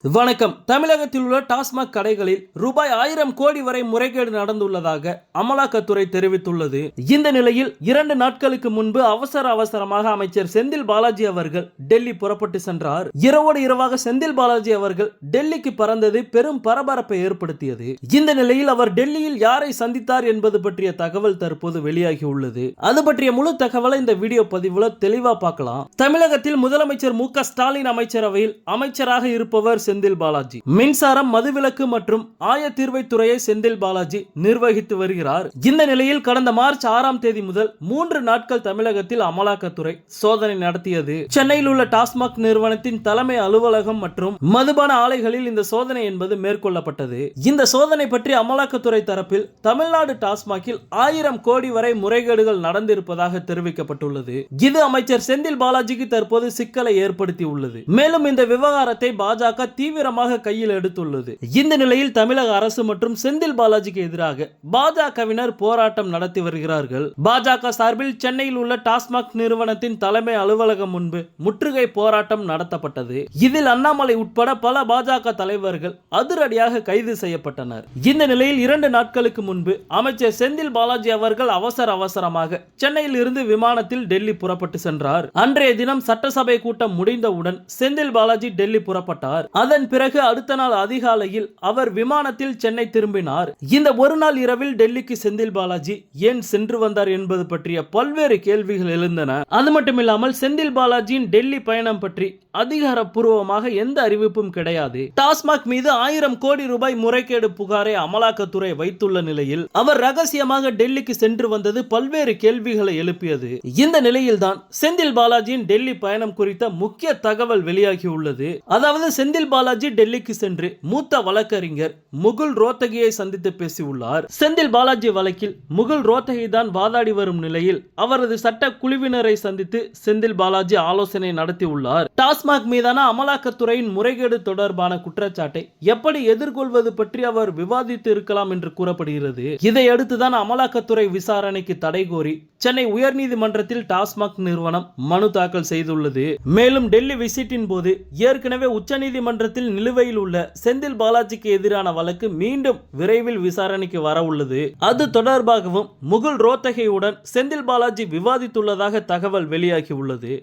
வணக்கம். தமிழகத்தில் உள்ள டாஸ்மாக் கடைகளில் ரூபாய் 1000 கோடி வரை முறைகேடு நடந்துள்ளதாக அமலாக்கத்துறை தெரிவித்துள்ளது. இந்த நிலையில் 2 நாட்களுக்கு முன்பு அவசரமாக அமைச்சர் செந்தில் பாலாஜி அவர்கள் டெல்லி புறப்பட்டு சென்றார். இரவோடு இரவாக செந்தில் பாலாஜி அவர்கள் டெல்லிக்கு பறந்தது பெரும் பரபரப்பை ஏற்படுத்தியது. இந்த நிலையில் அவர் டெல்லியில் யாரை சந்தித்தார் என்பது பற்றிய தகவல் தற்போது வெளியாகி உள்ளது. அது பற்றிய முழு தகவலை இந்த வீடியோ பதிவுல தெளிவா பார்க்கலாம். தமிழகத்தில் முதலமைச்சர் மு.க. ஸ்டாலின் அமைச்சரவையில் அமைச்சராக இருப்பவர் செந்தில் பாலாஜி. மின்சாரம், மதுவிலக்கு மற்றும் ஆயத்தீர்வைத்துறையை செந்தில் பாலாஜி நிர்வகித்து வருகிறார். இந்த நிலையில் கடந்த மார்ச் 6ஆம் தேதி முதல் 3 நாட்கள் தமிழகத்தில் அமலாக்கத்துறை சோதனை நடத்தியது. சென்னையில் உள்ள டாஸ்மாக் நிறுவனத்தின் தலைமை அலுவலகம் மற்றும் மதுபான ஆலைகளில் இந்த சோதனை என்பது மேற்கொள்ளப்பட்டது. இந்த சோதனை பற்றி அமலாக்கத்துறை தரப்பில் தமிழ்நாடு டாஸ்மாகில் 1000 கோடி வரை முறைகேடுகள் நடந்திருப்பதாக தெரிவிக்கப்பட்டுள்ளது. இது அமைச்சர் செந்தில் பாலாஜிக்கு தற்போது சிக்கலை ஏற்படுத்தி உள்ளது. மேலும் இந்த விவகாரத்தை பாஜக தீவிரமாக கையில் எடுத்துள்ளது. இந்த நிலையில் தமிழக அரசு மற்றும் செந்தில் பாலாஜிக்கு எதிராக பாஜகவினர் போராட்டம் நடத்தி வருகிறார்கள். பாஜக சார்பில் சென்னையில் உள்ள டாஸ்மாக் நிறுவனத்தின் தலைமை அலுவலகம் முன்பு முற்றுகை போராட்டம் நடத்தப்பட்டது. இதில் அண்ணாமலை உட்பட பல பாஜக தலைவர்கள் அதிரடியாக கைது செய்யப்பட்டனர். இந்த நிலையில் 2 நாட்களுக்கு முன்பு அமைச்சர் செந்தில் பாலாஜி அவர்கள் அவசரமாக சென்னையில் இருந்து விமானத்தில் டெல்லி புறப்பட்டு சென்றார். அன்றைய தினம் சட்டசபை கூட்டம் முடிந்தவுடன் செந்தில் பாலாஜி டெல்லி புறப்பட்டார். அதன் பிறகு அடுத்த நாள் அதிகாலையில் அவர் விமானத்தில் சென்னை திரும்பினார். இந்த ஒரு நாள் இரவில் டெல்லிக்கு செந்தில் பாலாஜி ஏன் சென்று வந்தார் என்பது பற்றிய பல்வேறு கேள்விகள் எழுந்தன. அது மட்டுமில்லாமல் செந்தில் பாலாஜியின் டெல்லி பயணம் பற்றி அதிகாரப்பூர்வமாக எந்த அறிவிப்பும் கிடையாது. டாஸ்மாக் மீது 1000 கோடி ரூபாய் முறைகேடு புகாரை அமலாக்கத்துறை வைத்துள்ள நிலையில் அவர் ரகசியமாக டெல்லிக்கு சென்று வந்தது பல்வேறு கேள்விகளை எழுப்பியது. இந்த நிலையில்தான் செந்தில் பாலாஜியின் டெல்லி பயணம் குறித்த முக்கிய தகவல் வெளியாகி உள்ளது. அதாவது செந்தில் பாலாஜி டெல்லிக்கு சென்று மூத்த வழக்கறிஞர் முகுல் ரோத்தகியை சந்தித்து பேசியுள்ளார். செந்தில் பாலாஜி வழக்கில் முகுல் ரோத்தகி தான் வாதாடி வரும் நிலையில் அவரது சட்ட குழுவினரை சந்தித்து செந்தில் பாலாஜி ஆலோசனை நடத்தியுள்ளார். டாஸ்மாக் மீதான அமலாக்கத்துறையின் முறைகேடு தொடர்பான குற்றச்சாட்டை எப்படி எதிர்கொள்வது பற்றி அவர் விவாதித்து இருக்கலாம் என்று கூறப்படுகிறது. இதையடுத்துதான் அமலாக்கத்துறை விசாரணைக்கு தடை கோரி சென்னை உயர்நீதிமன்றத்தில் டாஸ்மாக் நிறுவனம் மனு தாக்கல் செய்துள்ளது. மேலும் டெல்லி விசிட்டின் போது ஏற்கனவே உச்சநீதிமன்றத்தில் நிலுவையில் உள்ள செந்தில் பாலாஜிக்கு எதிரான வழக்கு மீண்டும் விரைவில் விசாரணைக்கு வர உள்ளது. அது தொடர்பாகவும் முகுல் ரோத்தகியுடன் செந்தில் பாலாஜி விவாதித்துள்ளதாக தகவல் வெளியாகி உள்ளது.